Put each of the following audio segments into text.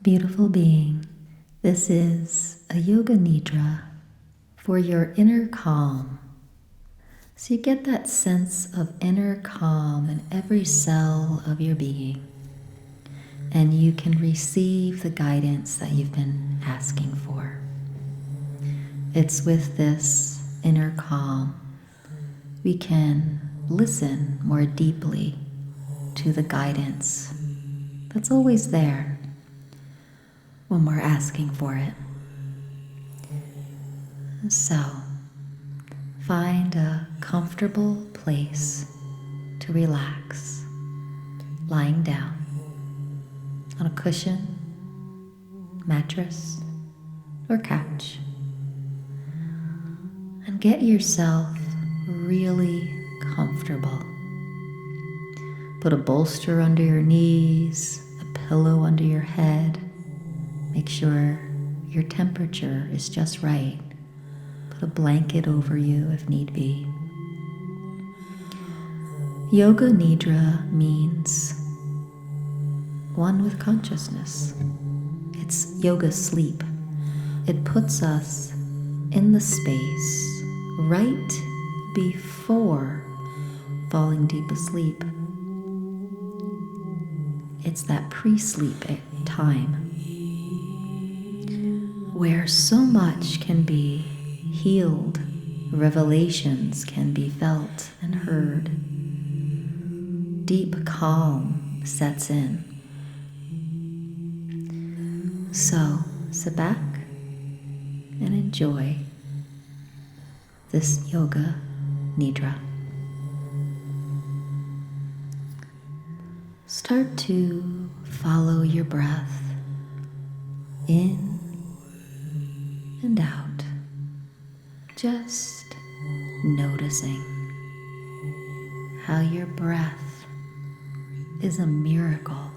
Beautiful being, this is a yoga nidra for your inner calm. So you get that sense of inner calm in every cell of your being, and you can receive the guidance that you've been asking for. It's with this inner calm we can listen more deeply to the guidance that's always there when we're asking for it. So, find a comfortable place to relax, lying down on a cushion, mattress, or couch. And get yourself really comfortable. Put a bolster under your knees, a pillow under your head. Make sure your temperature is just right. Put a blanket over you if need be. Yoga Nidra means one with consciousness. It's yoga sleep. It puts us in the space right before falling deep asleep. It's that pre-sleep time where so much can be healed, revelations can be felt and heard. Deep calm sets in. So sit back and enjoy this yoga nidra. Start to follow your breath in and out, just noticing how your breath is a miracle,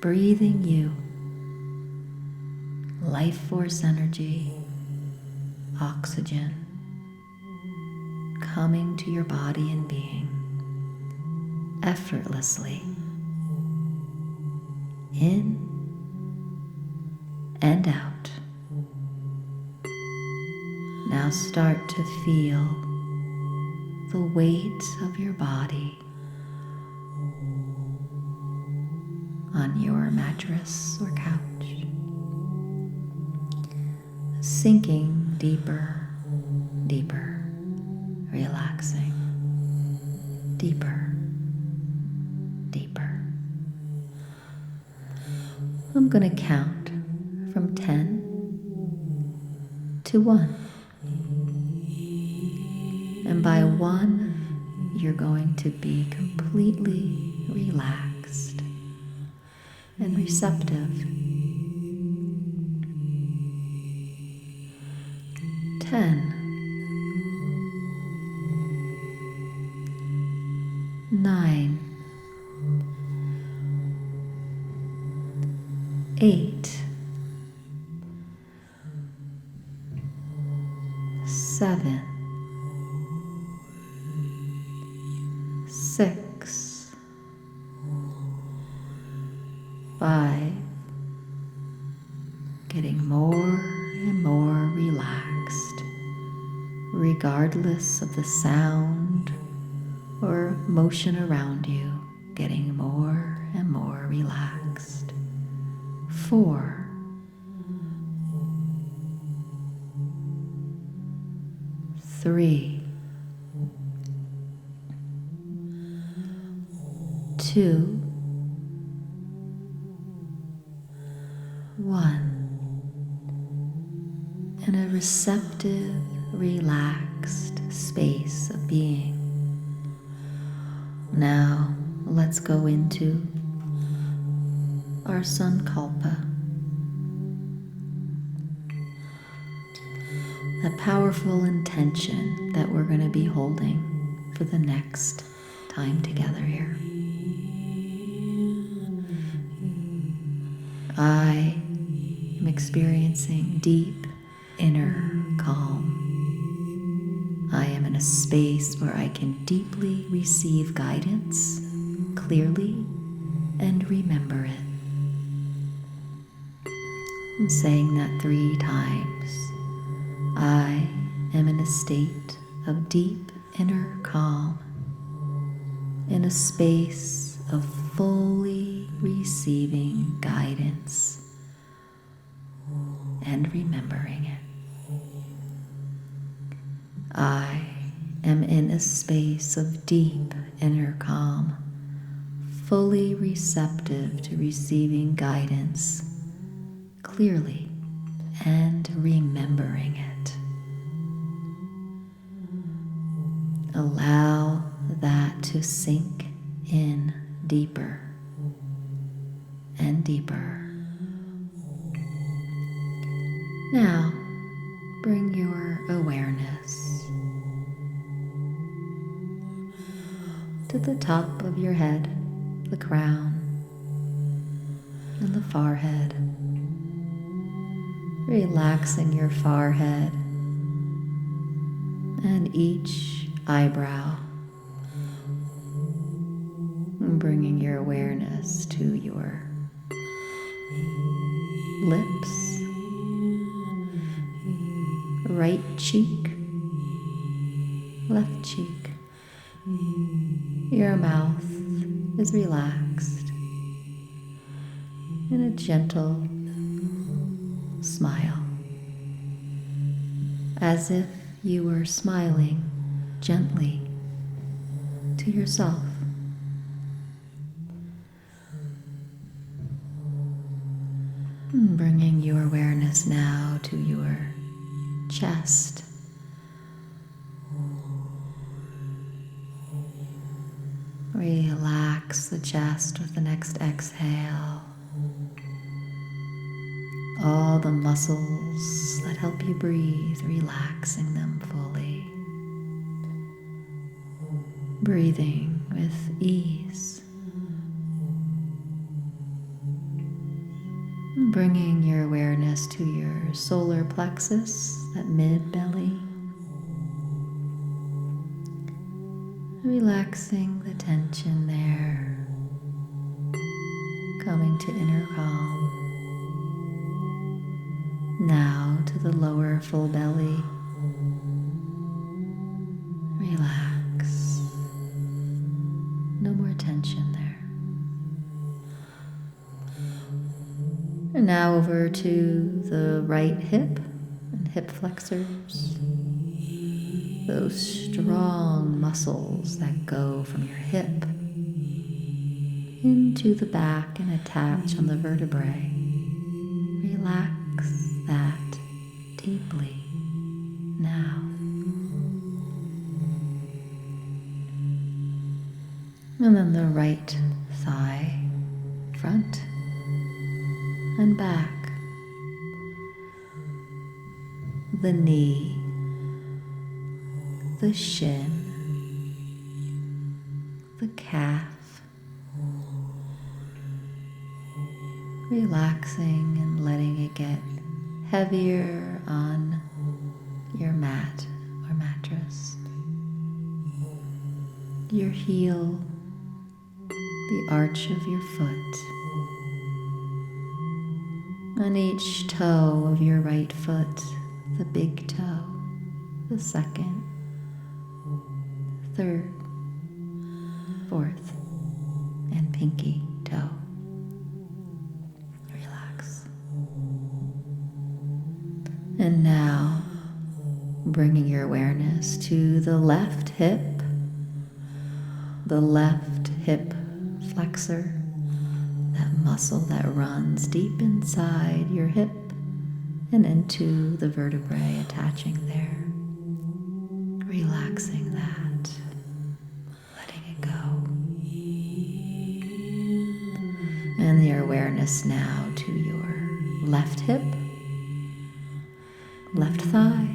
breathing you life force energy, oxygen, coming to your body and being effortlessly, in and out. Now start to feel the weight of your body on your mattress or couch, sinking deeper, deeper, relaxing, deeper, deeper. I'm going to count from 10 to 1. And by 1, you're going to be completely relaxed and receptive. 10, 9, 8, 7, 6, 5, getting more and more relaxed, regardless of the sound or motion around you, getting more and more relaxed. 4, 3, 2, 1, in a receptive, relaxed space of being. Now let's go into our Sankalpa, a powerful intention that we're going to be holding for the next time together here. I am experiencing deep inner calm. I am in a space where I can deeply receive guidance clearly and remember it. I'm saying that 3 times. I am in a state of deep inner calm, in a space of fully receiving guidance and remembering it. I am in a space of deep inner calm, fully receptive to receiving guidance clearly and remembering it. Allow that to sink in deeper and deeper. Now, bring your awareness to the top of your head, the crown, and the forehead. Relaxing your forehead and each eyebrow. Bringing your awareness to your lips, right cheek, left cheek. Your mouth is relaxed in a gentle smile, as if you were smiling gently to yourself. Bringing your awareness now to your chest. Relax the chest with the next exhale. All the muscles that help you breathe, relaxing them fully. Breathing with ease. Bringing your awareness to your solar plexus, that mid-belly. Relaxing the tension there. Coming to inner calm. Now to the lower full belly. Relax. No more tension there. And now over to the right hip and hip flexors. Those strong muscles that go from your hip into the back and attach on the vertebrae. Relax that deeply now. And then the right thigh, front and back. The knee, the shin, the calf. Relaxing and letting it get heavier on your mat or mattress. Your heel, the arch of your foot, on each toe of your right foot, the big toe, the second, third, fourth, and pinky toe. Relax. And now, bringing your awareness to the left hip flexor, that muscle that runs deep inside your hip and into the vertebrae attaching there. Relaxing that, letting it go. And your awareness now to your left hip, left thigh,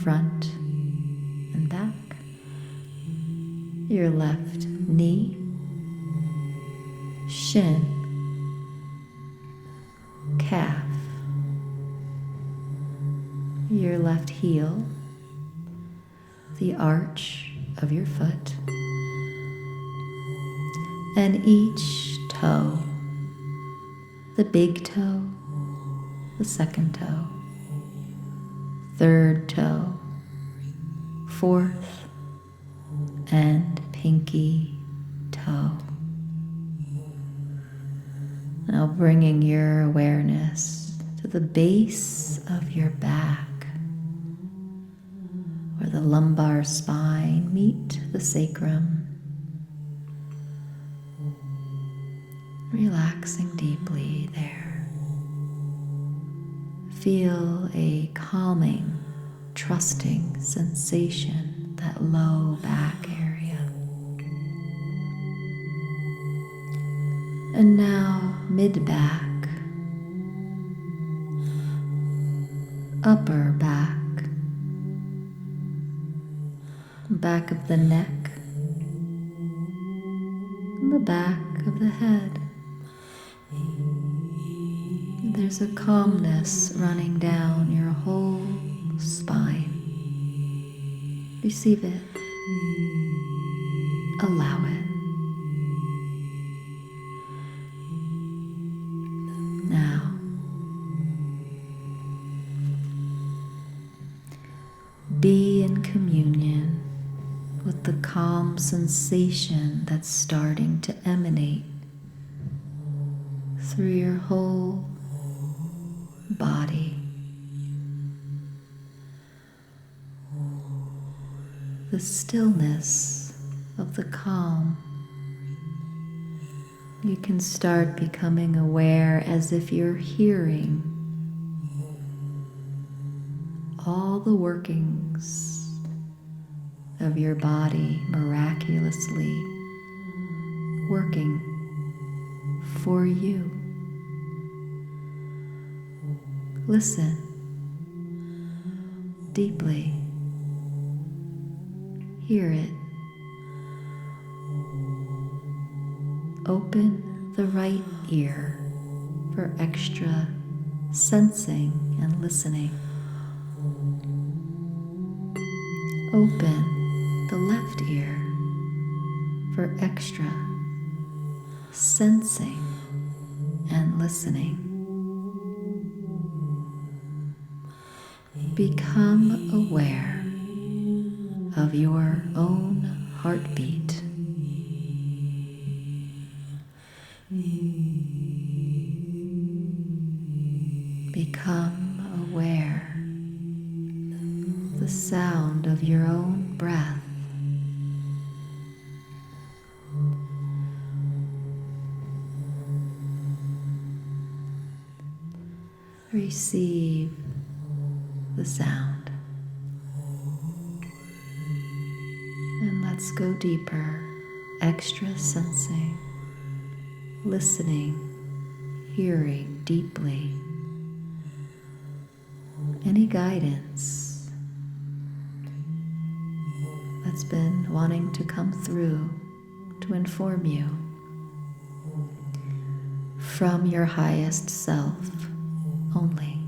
front and back, your left knee, shin, calf, your left heel, the arch of your foot, and each toe, the big toe, the second toe, third toe, fourth, and pinky toe. Now bringing your awareness to the base of your back, where the lumbar spine meet the sacrum. Relaxing deeply there. Feel a calming, trusting sensation, that low back area. And now mid-back, upper back, back of the neck, and the back of the head. There's a calmness running down your whole spine. Receive it. Allow it. Now, be in communion with the calm sensation that's starting to emanate through your whole body. The stillness of the calm. You can start becoming aware as if you're hearing all the workings of your body miraculously working for you. Listen deeply. Hear it. Open the right ear for extra sensing and listening. Open the left ear for extra sensing and listening. Become aware of your own heartbeat. Become aware of the sound of your own breath. Receive the sound. And let's go deeper. Extra sensing, listening, hearing deeply. Any guidance that's been wanting to come through to inform you from your highest self only,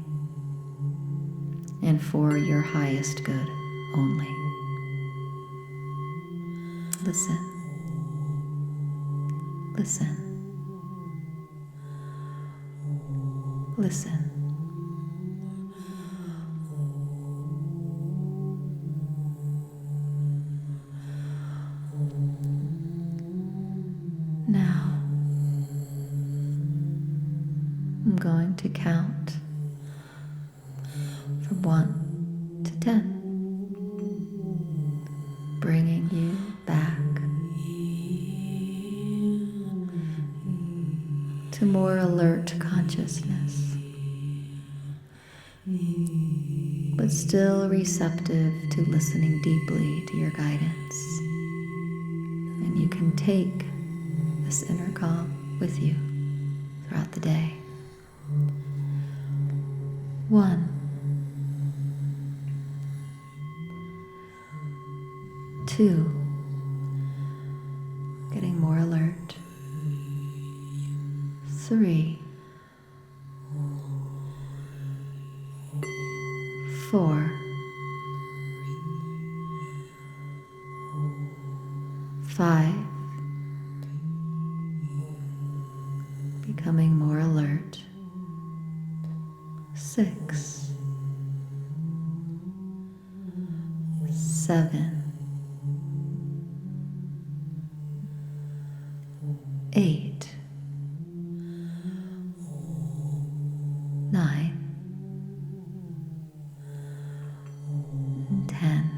and for your highest good only. Listen. Listen. Listen. Now, I'm going to count from 1 to 10, bringing you back to more alert consciousness, but still receptive to listening deeply to your guidance. And you can take this inner calm with you throughout the day. 1, 2, getting more alert. 3, 4, 5, becoming more alert. 6, 7, 8, 9, and 10.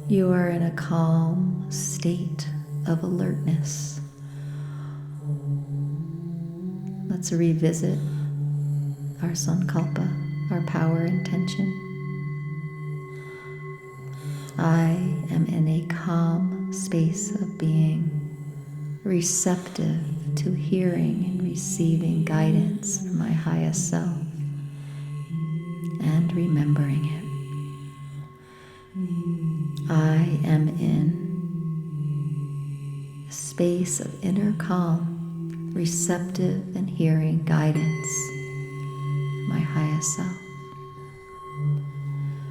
You are in a calm state of alertness. Let's revisit our Sankalpa, our power intention. I am in a calm space of being, receptive to hearing and receiving guidance from my highest self and remembering it. I am in a space of inner calm, receptive and hearing guidance from my highest self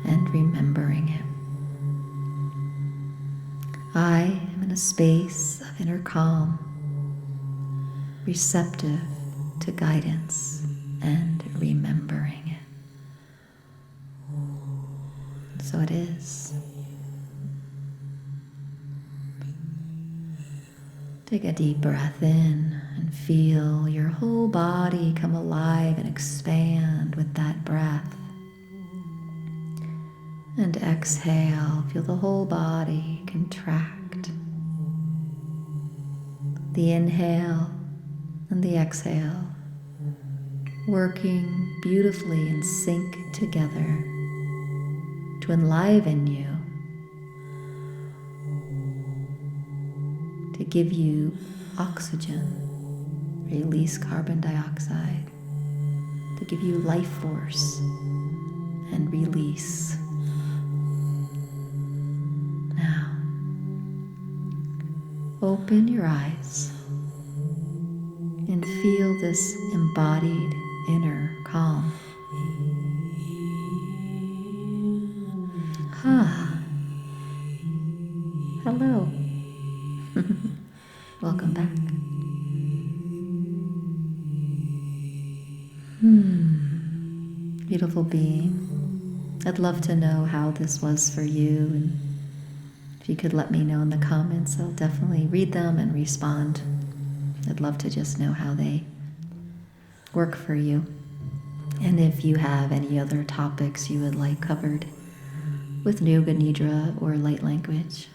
and remembering it. I am in a space of inner calm, receptive to guidance and remembering it. So it is. Take a deep breath in and feel your whole body come alive and expand with that breath. And exhale, feel the whole body contract. The inhale and the exhale working beautifully in sync together to enliven you, to give you oxygen, release carbon dioxide, to give you life force and release. Now, open your eyes and feel this embodied inner calm. Hello. Welcome back. Beautiful being. I'd love to know how this was for you, and if you could let me know in the comments, I'll definitely read them and respond. I'd love to just know how they work for you. And if you have any other topics you would like covered with Yoga Nidra or light language.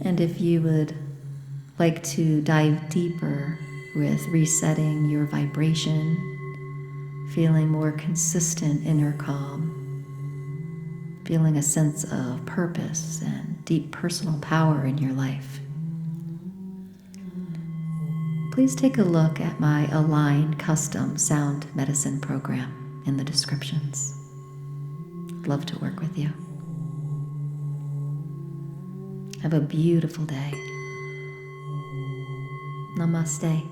And if you would like to dive deeper with resetting your vibration, feeling more consistent inner calm, feeling a sense of purpose and deep personal power in your life, please take a look at my Align Custom Sound Medicine program in the descriptions. I'd love to work with you. Have a beautiful day. Namaste.